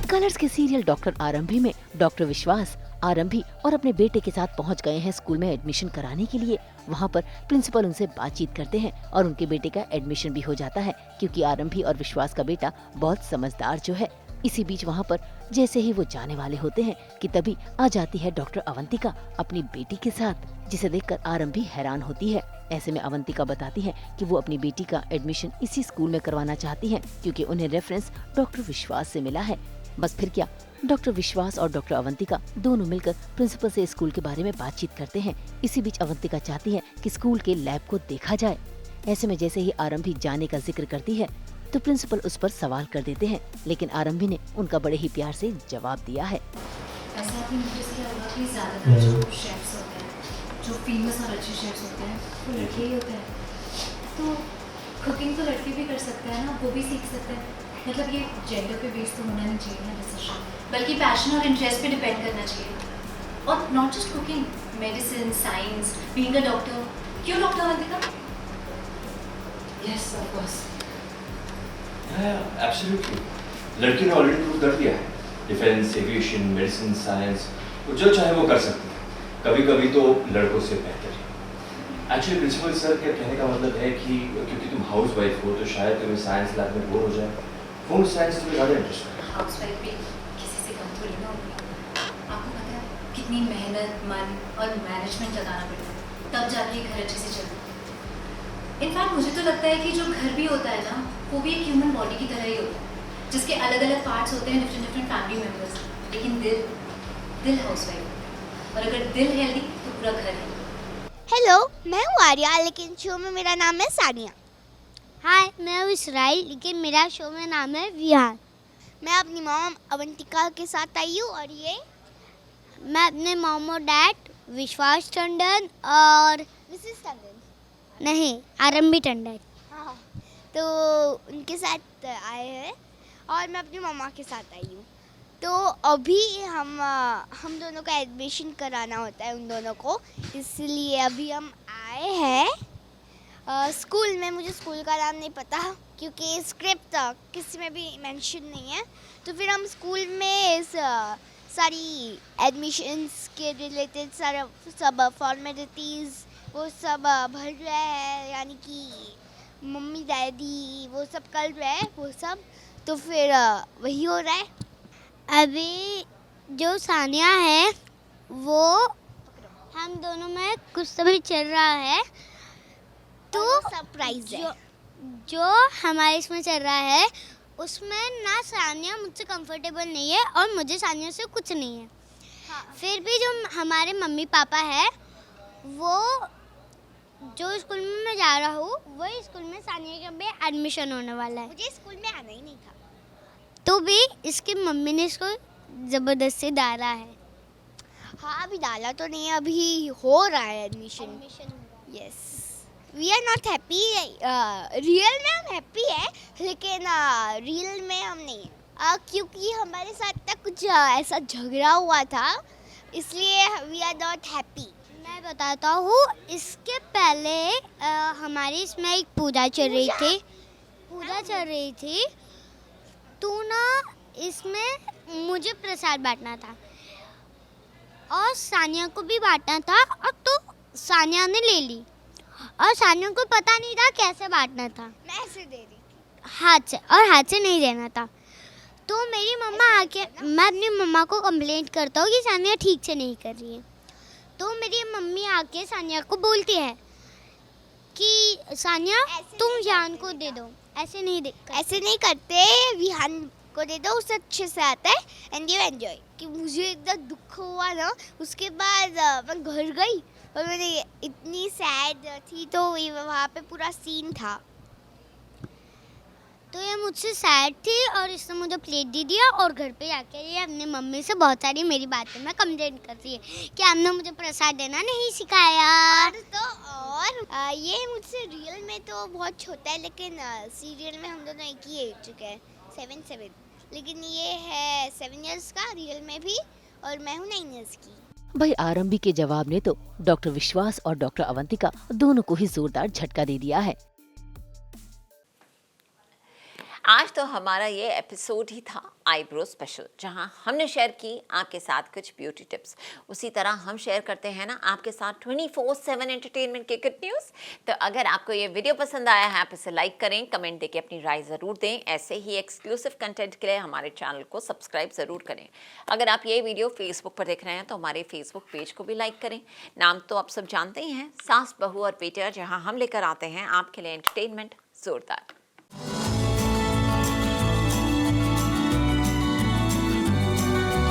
Colours के serial doctor आरंभी में डॉक्टर विश्वास आरंभी और अपने बेटे के साथ पहुंच गए हैं स्कूल में एडमिशन कराने के लिए। वहां पर प्रिंसिपल उनसे बातचीत करते हैं और उनके बेटे का एडमिशन भी हो जाता है, क्योंकि आरंभी और विश्वास का बेटा बहुत समझदार जो है। इसी बीच वहाँ पर जैसे ही वो जाने वाले होते हैं कि तभी आ जाती है डॉक्टर अवंतिका अपनी बेटी के साथ, जिसे देखकर आरंभी हैरान होती है। ऐसे में अवंतिका बताती है कि वो अपनी बेटी का एडमिशन इसी स्कूल में करवाना चाहती हैं, क्योंकि उन्हें रेफरेंस डॉक्टर विश्वास से मिला है। बस फिर क्या, डॉक्टर विश्वास और डॉक्टर अवंतिका दोनों मिलकर प्रिंसिपल से स्कूल के बारे में बातचीत करते हैं। इसी बीच अवंतिका चाहती है कि स्कूल के लैब को देखा जाए। ऐसे में जैसे ही आरंभी जाने का जिक्र करती है तो प्रिंसिपल उस पर सवाल कर देते हैं, लेकिन आरंभी ने उनका बड़े ही प्यार से जवाब दिया है। ऐसा आपने नोटिस किया होगा कि ज़्यादातर जो शेफ्स होते हैं, जो फेमस और अच्छे शेफ्स होते हैं, वो लड़के ही होते हैं। तो कुकिंग तो लड़के भी कर सकते हैं ना, वो भी सीख सकते हैं। मतलब ये जेंडर पे बेस तो होना नहीं चाहिए ना डिसीजन, बल्कि पैशन और इंटरेस्ट पे डिपेंड करना चाहिए। और not just cooking, medicine, science, being a doctor. क्यों doctor Avantika? Yes of course, absolutely. लड़की ने ऑलरेडी प्रूव कर दिया है, डिफेंस, एविएशन, मेडिसिन, साइंस, वो जो चाहे वो कर सकती है। कभी कभी तो लड़कों से बेहतर है। एक्चुअली प्रिंसिपल सर के कहने का मतलब है कि क्योंकि तुम हाउस वाइफ हो तो शायद तुम्हें साइंस लैब में बोर हो जाए, होम साइंस तुम्हें ज़्यादा इंटरेस्ट है। हाउस वाइफ भी किसी से कम थोड़ी ना होगी। आपको पता है कितनी मेहनत, मन और मैनेजमेंट लगाना पड़ता है, तब जाके घर अच्छे से चलता है। इनफैक्ट मुझे तो लगता है कि जो घर भी होता है ना, वो भी एक ह्यूमन बॉडी की तरह ही होता है, जिसके अलग अलग पार्ट्स होते हैं, डिफरेंट फैमिली मेम्बर्स। लेकिन दिल हाउस वाइफ, और अगर दिल हेल्दी तो पूरा घर हेल्दी। हेलो, मैं हूँ आर्या, लेकिन शो में मेरा नाम है सानिया। हाय, मैं हूँ इसराइल, लेकिन मेरा शो में नाम है विहान। मैं अपनी मॉम अवंतिका के साथ आई हूँ और ये मैं अपने मॉम और डैड विश्वास टंडन और मिसेस टंडन, नहीं, आरंभी टंडन। हाँ, तो उनके साथ आए हैं और मैं अपनी मम्मा के साथ आई हूँ। तो अभी हम दोनों का एडमिशन कराना होता है उन दोनों को, इसलिए अभी हम आए हैं स्कूल में। मुझे स्कूल का नाम नहीं पता क्योंकि स्क्रिप्ट किसी में भी मेंशन नहीं है। तो फिर हम स्कूल में सारी एडमिशन्स के रिलेटेड सब फॉर्मेलिटीज़ वो सब भर रहे हैं, यानी कि मम्मी डैडी वो सब कर रहे हैं वो सब। तो फिर वही हो रहा है अभी। जो सानिया है वो हम दोनों में कुछ समय चल रहा है, तो सरप्राइज है जो हमारे इसमें चल रहा है उसमें ना सानिया मुझसे कंफर्टेबल नहीं है और मुझे सानिया से कुछ नहीं है। हाँ। फिर भी जो हमारे मम्मी पापा है, वो जो स्कूल में मैं जा रहा हूँ वही स्कूल में सानिया का भी एडमिशन होने वाला है। मुझे स्कूल में आना ही नहीं था, तो भी इसकी मम्मी ने इसको ज़बरदस्ती डाला है। हाँ, अभी डाला तो नहीं है, अभी हो रहा है admission. Yes, we are not happy. Real में हम हैप्पी है, लेकिन रियल में हम नहीं है, क्योंकि हमारे साथ तक कुछ ऐसा झगड़ा हुआ था, इसलिए वी आर नॉट हैप्पी। मैं बताता हूँ, इसके पहले हमारी इसमें एक पूजा चल रही थी। तो ना इसमें मुझे प्रसाद बांटना था और सानिया को भी बांटना था, और तो सानिया ने ले ली और सानिया को पता नहीं था कैसे बांटना था। मैं ऐसे दे रही थी हाथ से, और हाथ से नहीं देना था। तो मेरी मम्मा आके, मैं अपनी मम्मा को कंप्लेंट करता हूँ कि सानिया ठीक से नहीं कर रही है। तो मेरी मम्मी आके सानिया को बोलती है कि सानिया तुम विहान को दे दो। ऐसे नहीं करते, विहान को दे दो, उसे अच्छे से आता है एंड यू एंजॉय। कि मुझे इतना दुख हुआ ना, उसके बाद मैं घर गई और मैंने इतनी सैड थी, तो वहाँ पे पूरा सीन था। तो ये मुझसे सैड थी और इसने मुझे प्लेट दे दिया, और घर पे जाके ये अपनी मम्मी से बहुत सारी मेरी बातें में कंप्लेंट कर रही है कि आपने मुझे प्रसाद देना नहीं सिखाया। और ये मुझसे रियल में तो बहुत छोटा है, लेकिन सीरियल में हम दोनों एक ही एज के हैं, 7, लेकिन ये है 7 इयर्स का रियल में भी, और मैं हूँ 9 इयर्स की। भाई आरंभी के जवाब ने तो डॉक्टर विश्वास और डॉक्टर अवंतिका दोनों को ही जोरदार झटका दे दिया है। आज तो हमारा ये एपिसोड ही था आईब्रो स्पेशल, जहां हमने शेयर की आपके साथ कुछ ब्यूटी टिप्स। उसी तरह हम शेयर करते हैं ना आपके साथ 24/7 एंटरटेनमेंट के गुड न्यूज़। तो अगर आपको ये वीडियो पसंद आया है आप इसे लाइक करें, कमेंट देके अपनी राय ज़रूर दें। ऐसे ही एक्सक्लूसिव कंटेंट के लिए हमारे चैनल को सब्सक्राइब ज़रूर करें। अगर आप ये वीडियो फेसबुक पर देख रहे हैं तो हमारे फेसबुक पेज को भी लाइक करें। नाम तो आप सब जानते ही हैं, सास, बहू और बेटियां, जहां हम लेकर आते हैं आपके लिए एंटरटेनमेंट जोरदार।